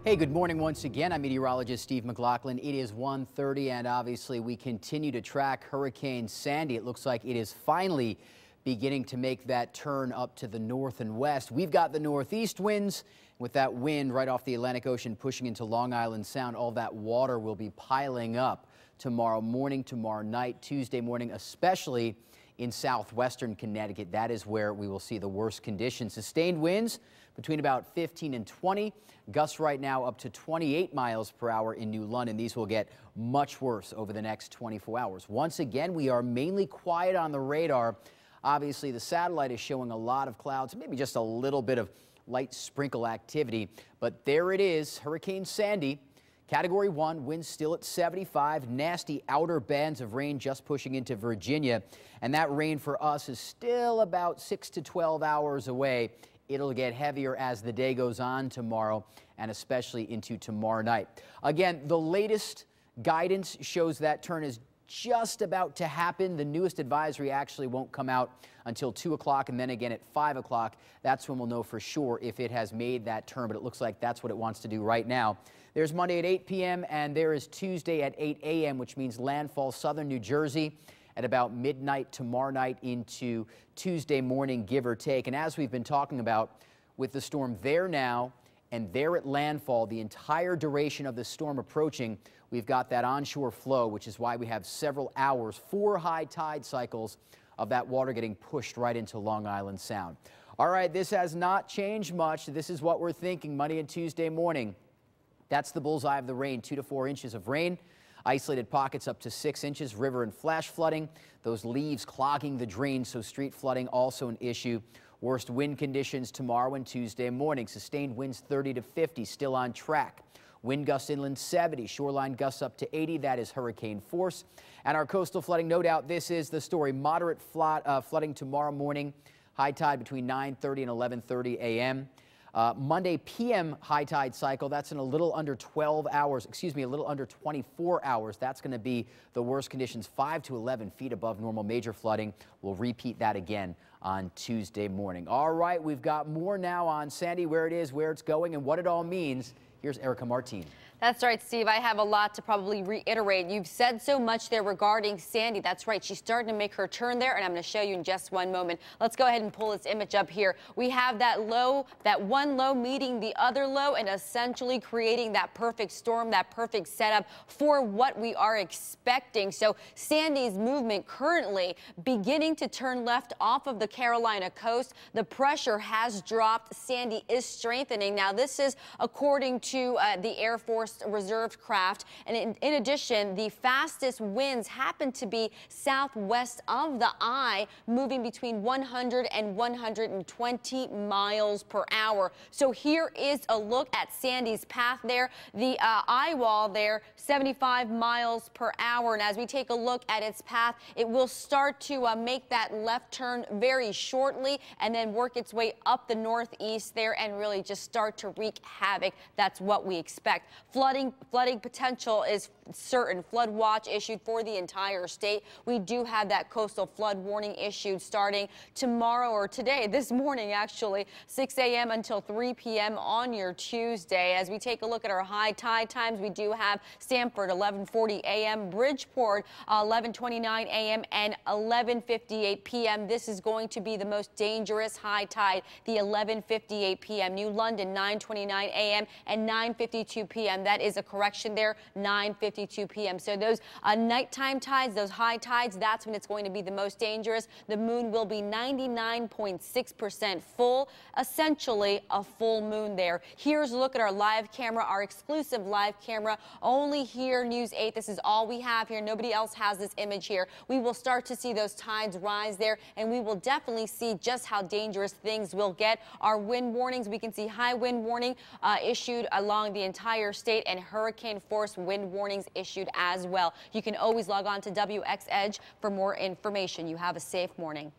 Hey, good morning once again. I'm meteorologist Steve McLaughlin. It is 1:30 and obviously we continue to track Hurricane Sandy. It looks like it is finally beginning to make that turn up to the north and west. We've got the northeast winds. With that wind right off the Atlantic Ocean pushing into Long Island Sound, all that water will be piling up tomorrow morning, tomorrow night, Tuesday morning, especially in southwestern Connecticut. That is where we will see the worst conditions. Sustained winds between about 15 and 20. Gusts right now up to 28 miles per hour in New London. These will get much worse over the next 24 hours. Once again, we are mainly quiet on the radar. Obviously, the satellite is showing a lot of clouds, maybe just a little bit of light sprinkle activity. But there it is, Hurricane Sandy. Category 1, winds still at 75, nasty outer bands of rain just pushing into Virginia. And that rain for us is still about 6 to 12 hours away. It'll get heavier as the day goes on tomorrow and especially into tomorrow night. Again, the latest guidance shows that turn is just about to happen. The newest advisory actually won't come out until 2 o'clock and then again at 5 o'clock. That's when we'll know for sure if it has made that turn, but it looks like that's what it wants to do right now. There's Monday at 8 p.m. and there is Tuesday at 8 a.m., which means landfall southern New Jersey at about midnight tomorrow night into Tuesday morning, give or take. And as we've been talking about, with the storm there now and there at landfall, the entire duration of the storm approaching, we've got that onshore flow, which is why we have several hours, 4 high tide cycles of that water getting pushed right into Long Island Sound. All right, this has not changed much. This is what we're thinking Monday and Tuesday morning. That's the bullseye of the rain, 2 to 4 inches of rain. Isolated pockets up to 6 inches, river and flash flooding. Those leaves clogging the drains, so street flooding also an issue. Worst wind conditions tomorrow and Tuesday morning. Sustained winds 30 to 50, still on track. Wind gusts inland 70, shoreline gusts up to 80. That is hurricane force. And our coastal flooding, no doubt this is the story. Moderate flooding tomorrow morning. High tide between 9:30 and 11:30 a.m. Monday p.m. high tide cycle, that's in a little under 12 hours, excuse me, a little under 24 hours. That's going to be the worst conditions, 5 to 11 feet above normal major flooding. We'll repeat that again on Tuesday morning. All right, we've got more now on Sandy, where it is, where it's going, and what it all means. Here's Erica Martine. That's right, Steve. I have a lot to probably reiterate. You've said so much there regarding Sandy. That's right. She's starting to make her turn there, and I'm going to show you in just one moment. Let's go ahead and pull this image up here. We have that low, that one low meeting the other low and essentially creating that perfect storm, that perfect setup for what we are expecting. So Sandy's movement currently beginning to turn left off of the Carolina coast. The pressure has dropped. Sandy is strengthening. Now, this is according to the Air Force reserved craft, and in addition, the fastest winds happen to be southwest of the eye, moving between 100 and 120 miles per hour. So here is a look at Sandy's path there. The eye wall there, 75 miles per hour, and as we take a look at its path, it will start to make that left turn very shortly and then work its way up the northeast there and really just start to wreak havoc. That's what we expect. Flooding potential is certain. Flood watch issued for the entire state. We do have that coastal flood warning issued starting tomorrow or today, this morning actually, 6 a.m. until 3 p.m. on your Tuesday. As we take a look at our high tide times, we do have Stamford 11:40 a.m., Bridgeport 11:29 a.m. and 11:58 p.m. This is going to be the most dangerous high tide, the 11:58 p.m. New London 9:29 a.m. and 9:52 p.m. That is a correction there, 9:52 p.m. So those nighttime tides, those high tides, that's when it's going to be the most dangerous. The moon will be 99.6% full, essentially a full moon there. Here's a look at our live camera, our exclusive live camera, only here, News 8. This is all we have here. Nobody else has this image here. We will start to see those tides rise there, and we will definitely see just how dangerous things will get. Our wind warnings, we can see high wind warning issued along the entire state and hurricane force wind warnings issued as well. You can always log on to WX Edge for more information. You have a safe morning.